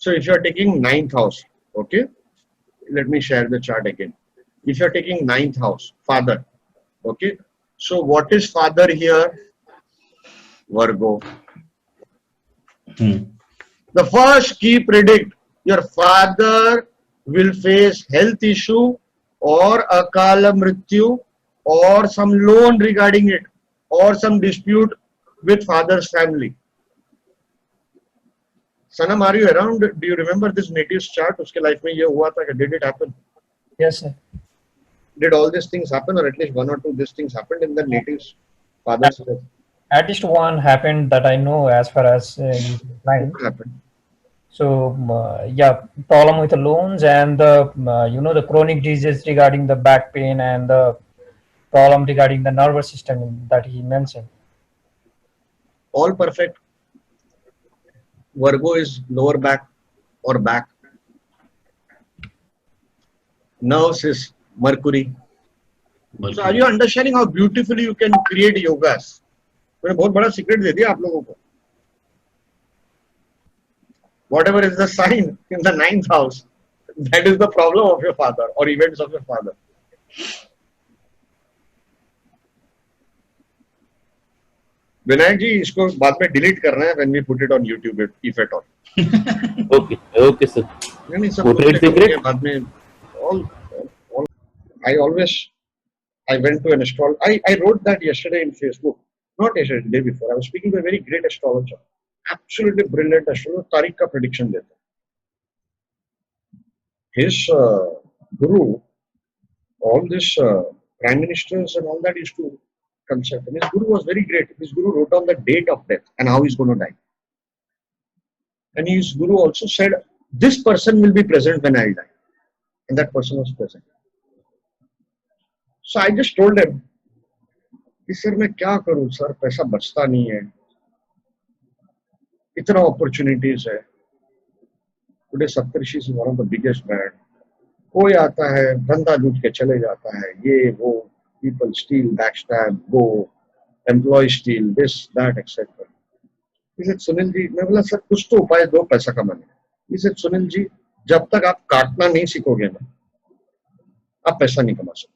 So if you are taking ninth house, okay, let me share the chart again. If you are taking ninth house, father, okay, so what is father here? Virgo. The first key predict, your father will face health issue or akala mrityu or some loan regarding it or some dispute with father's family. Sanam, are you around? Do you remember this native's chart? Uske life mein ye hua tha, did it happen? Yes, sir. Did all these things happen, or at least one or two these things happened in the native's father's life? At least one happened that I know as far as line. What happened? So yeah, problem with the loans and the the chronic disease regarding the back pain and the problem regarding the nervous system that he mentioned. All perfect. Virgo is lower back or back. Nerves is Mercury. So are you understanding how beautifully you can create yogas? मैंने बहुत बड़ा secret दे दिया आप लोगों को. Whatever is the sign in the ninth house, that is the problem of your father or events of your father. Vinayak जी इसको बाद में delete करना है when we put it on YouTube if at all. Okay sir. नहीं सब secret बाद में all I went to an astrologer. I wrote that yesterday in Facebook. Not yesterday, the day before. I was speaking to a very great astrologer. Absolutely brilliant astrologer. Tariq ka prediction deta. His guru, all these prime ministers and all that used to consult. And his guru was very great. His guru wrote down the date of death and how he's going to die. And his guru also said, this person will be present when I die. And that person was present. So I just told him, sir, मैं क्या करूं sir, पैसा बचता नहीं है, इतना opportunities है. Today Saptarishis is one of the biggest brand. कोई आता है, धंधा लूट के चले जाता है, ये वो, people steal, backstab, go, employee steal, this, that, etc. He said, Sunil ji, मैं बोला सर कुछ तो उपाय दो पैसा कमाने. He said, सुनील जी, जब तक आप काटना नहीं सीखोगे ना, आप पैसा नहीं कमा सकते.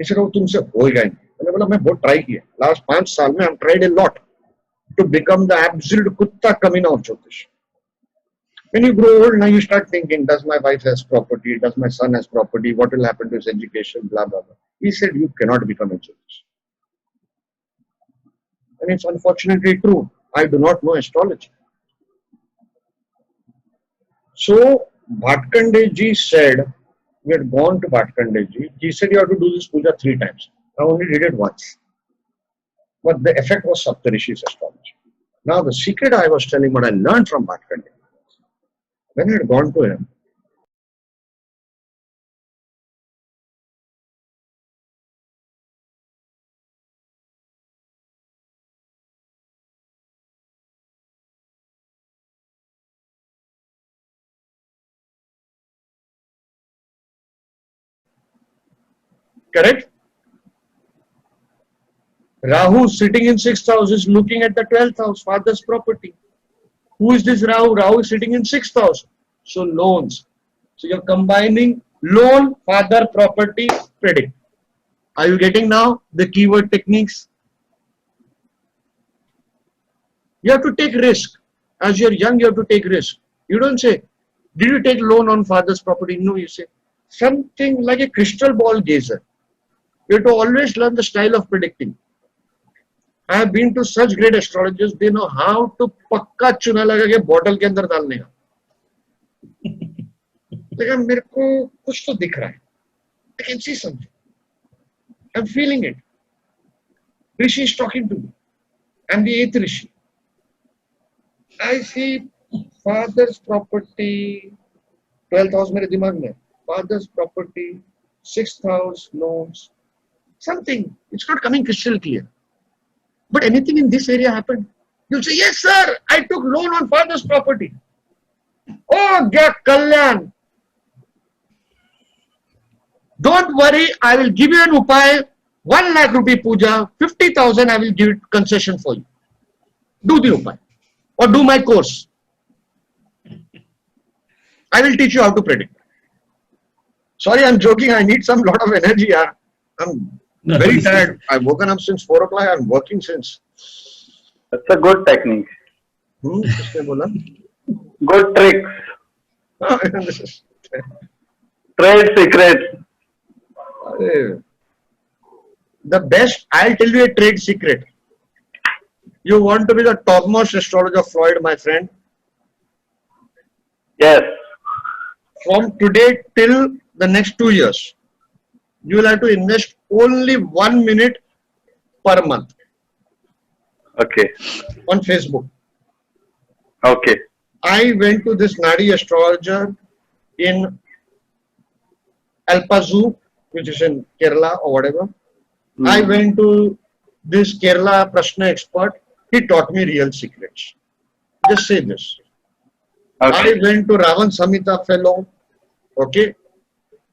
इसे कहो तुमसे होएगा नहीं. मैंने बोला मैं बहुत ट्राई किया लास्ट 5 साल में. I tried a lot to become the absolute kutta kamina of ज्योतिष. When you grow old, now you start thinking, does my wife has property, does my son has property, what will happen to his education, blah blah blah. He said you cannot become a Jyotish. And it's unfortunately true. I do not know astrology. So Bhatkande ji said, we had gone to Bhatkande ji. He said you have to do this puja 3 times. I only did it once. But the effect was Saptarishis Astrology. Now the secret I was telling, what I learned from Bhatkande, when I had gone to him, correct? Rahu sitting in 6th house is looking at the 12th house, father's property. Who is this Rahu? Rahu is sitting in 6th house. So loans. So you're combining loan, father, property, predict. Are you getting now the keyword techniques? You have to take risk. As you're young, you have to take risk. You don't say, did you take loan on father's property? No, you say, something like a crystal ball gazer. You have to always learn the style of predicting. I have been to such great astrologers, they know how to पक्का चुना लगा के bottle के अंदर डालने का. लेकिन मेरे को कुछ तो दिख रहा है. I can see something. I'm feeling it. Rishi is talking to me. I'm the 8th Rishi. I see father's property, 12th house मेरे दिमाग में. Father's property, 6th house, loans. Something. It's not coming crystal clear. But anything in this area happened. You'll say, yes, sir, I took loan on father's property. Oh, get Kalyan. Don't worry, I will give you an upay, 1 lakh rupee puja, 50,000 I will give it concession for you. Do the upay or do my course. I will teach you how to predict. Sorry, I'm joking. I need some lot of energy. Yeah. I'm very tired. I've woken up since 4 o'clock. I'm working since. That's a good technique. किसने बोला? Good tricks. This is- Trade secrets. The best, I'll tell you a trade secret. You want to be the topmost astrologer of Freud, my friend? Yes. From today till the next 2 years, you will have to invest only 1 minute per month Okay. on Facebook. Okay. I went to this Nadi astrologer in Alpazu, which is in Kerala or whatever. I went to this Kerala Prashna expert. He taught me real secrets. Just say this. Okay. I went to Ravan Samhita fellow, okay,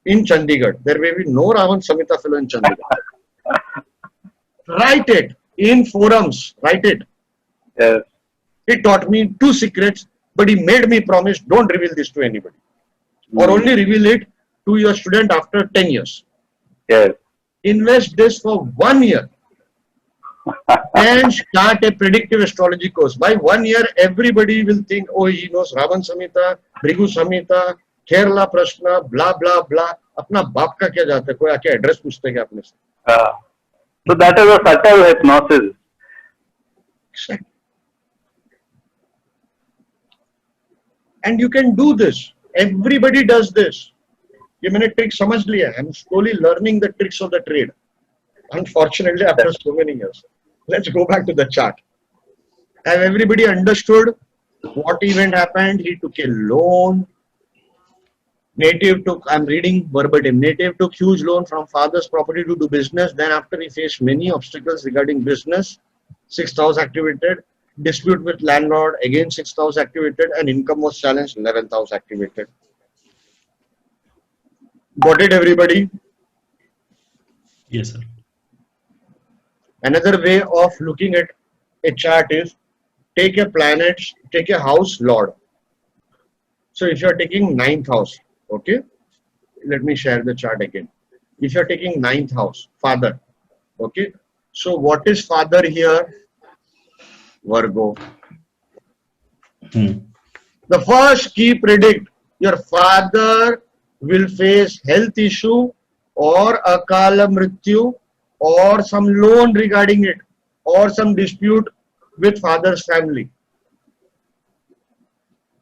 in Chandigarh. There may be no Ravan Samhita fellow in Chandigarh. Write it in forums. Write it. Yes. He taught me 2 secrets, but he made me promise, don't reveal this to anybody. Or only reveal it to your student after 10 years. Yes. Invest this for 1 year. Then start a predictive astrology course. By 1 year, everybody will think, oh, he knows Ravan Samhita, Bhrigu Samhita, Kerala Prashna, blah, blah, blah. अपना बाप का क्या जाता है? कोई आके address पूछते हैं क्या अपने से? So that is a subtle hypnosis. And you can do this. Everybody does this. ये मैंने ट्रिक समझ लिया. I'm slowly learning the tricks of the trade. Unfortunately, after so many years. Let's go back to the chart. Have everybody understood what event happened? He took a loan. Native took, I'm reading verbatim, native took huge loan from father's property to do business. Then after he faced many obstacles regarding business, 6th house activated. Dispute with landlord, again 6th house activated, and income was challenged, 11th house activated. Got it, everybody? Yes, sir. Another way of looking at a chart is take a planet, take a house lord. So if you are taking 9th house, okay, let me share the chart again. If you are taking 9th house, father, okay, so what is father here? Virgo. The first key predict your father will face health issue or akala mrityu or some loan regarding it or some dispute with father's family.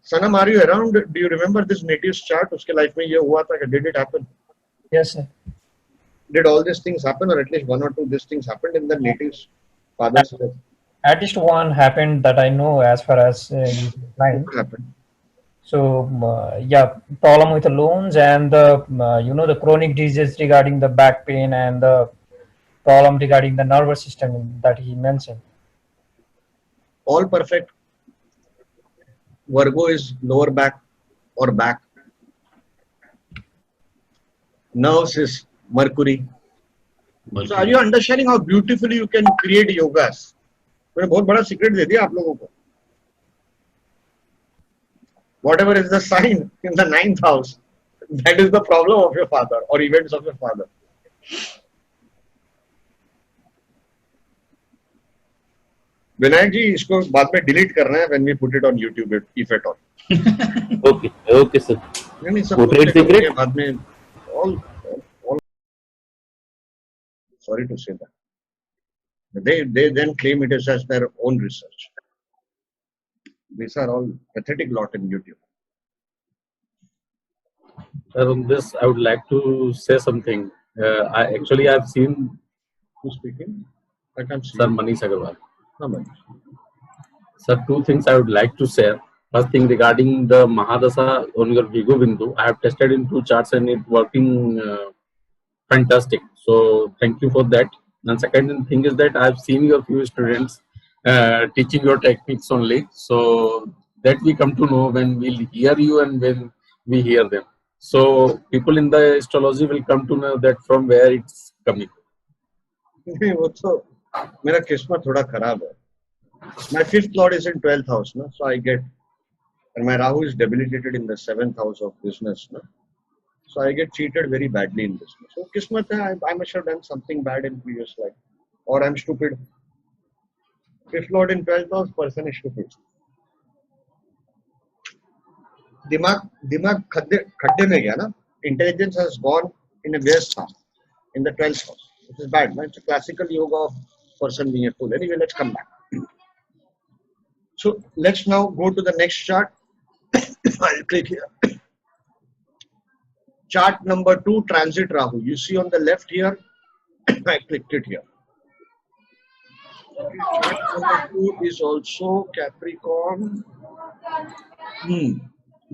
Sanam, are you around? Do you remember this native's chart? Uske life mein ye hua tha, did it happen? Yes, sir. Did all these things happen, or at least 1 or 2 these things happened in the native's father's life? At least one happened that I know as far as client. What happened? So yeah, problem with the loans and the the chronic disease regarding the back pain and the problem regarding the nervous system that he mentioned. All perfect. Virgo is lower back or back. Nerves is Mercury. So are you understanding how beautifully you can create yogas? मैंने बहुत बड़ा secret दे दिया आप लोगों को. Whatever is the sign in the 9th house, that is the problem of your father or events of your father. Vinayak जी इसको बाद में डिलीट करना है when we put it on YouTube if at all. Okay, okay, sir. नहीं सब वो कुछ trade secret? करेंगे बाद में all sorry to say that. They then claim it is as their own research. These are all pathetic lot in YouTube. On this, I would like to say something. I've seen Who's speaking? I can't see. Sir Manish Agarwal. No, man. Sir, 2 things I would like to share. First thing regarding the Mahadasa on your Vigo Bindu. I have tested in 2 charts and it working fantastic. So thank you for that. And second thing is that I've seen your few students teaching your techniques only. So that we come to know when we'll hear you and when we hear them. So people in the astrology will come to know that from where it's coming. नहीं वो तो मेरा किस्मत थोड़ा खराब है. My 5th lord is in 12th house, no? So I get And my Rahu is debilitated in the 7th house of business. No? So I get cheated very badly in business. So Kismat hai, I must have done something bad in previous life. Or I'm stupid. If not in 12th house, person is stupid. दिमाग खड्डे में गया ना. Intelligence has gone in a waste path in the 12th house. This is bad. It's a classical yoga of person being a fool. Anyway, let's come back. So let's now go to the next chart. I'll click here. Chart number 2, transit Rahu. You see on the left here, I clicked it here. Chart number 2 is also Capricorn.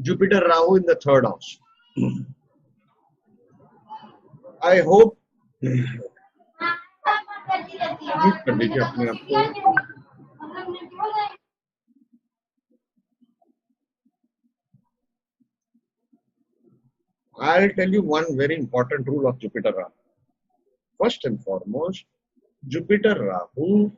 Jupiter Rahu in the 3rd house. I hope I'll tell you one very important rule of Jupiter Rahu. First and foremost, Jupiter Rahu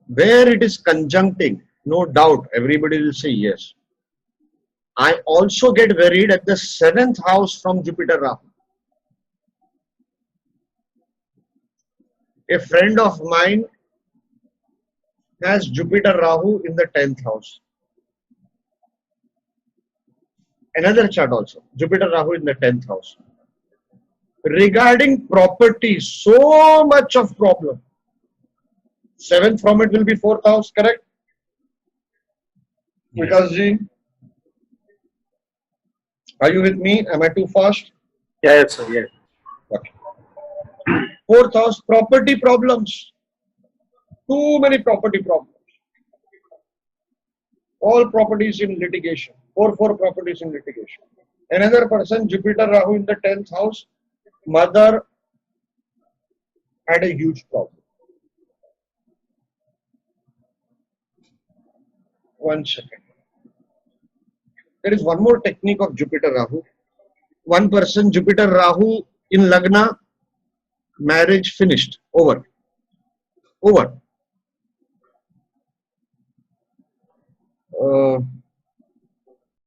where it is conjuncting, no doubt everybody will say yes. I also get worried at the 7th house from Jupiter Rahu. A friend of mine has Jupiter Rahu in the 10th house. Another chart also, Jupiter Rahu in the 10th house. Regarding property, so much of problem. 7th from it will be 4th house, correct? Yes. Because are you with me? Am I too fast? Yes, sir. Yes. Okay. 4th house, property problems. Too many property problems. All properties in litigation. 4 properties in litigation. Another person, Jupiter Rahu in the 10th house, mother had a huge problem. One second. There is one more technique of Jupiter Rahu. One person, Jupiter Rahu in Lagna, marriage finished, over.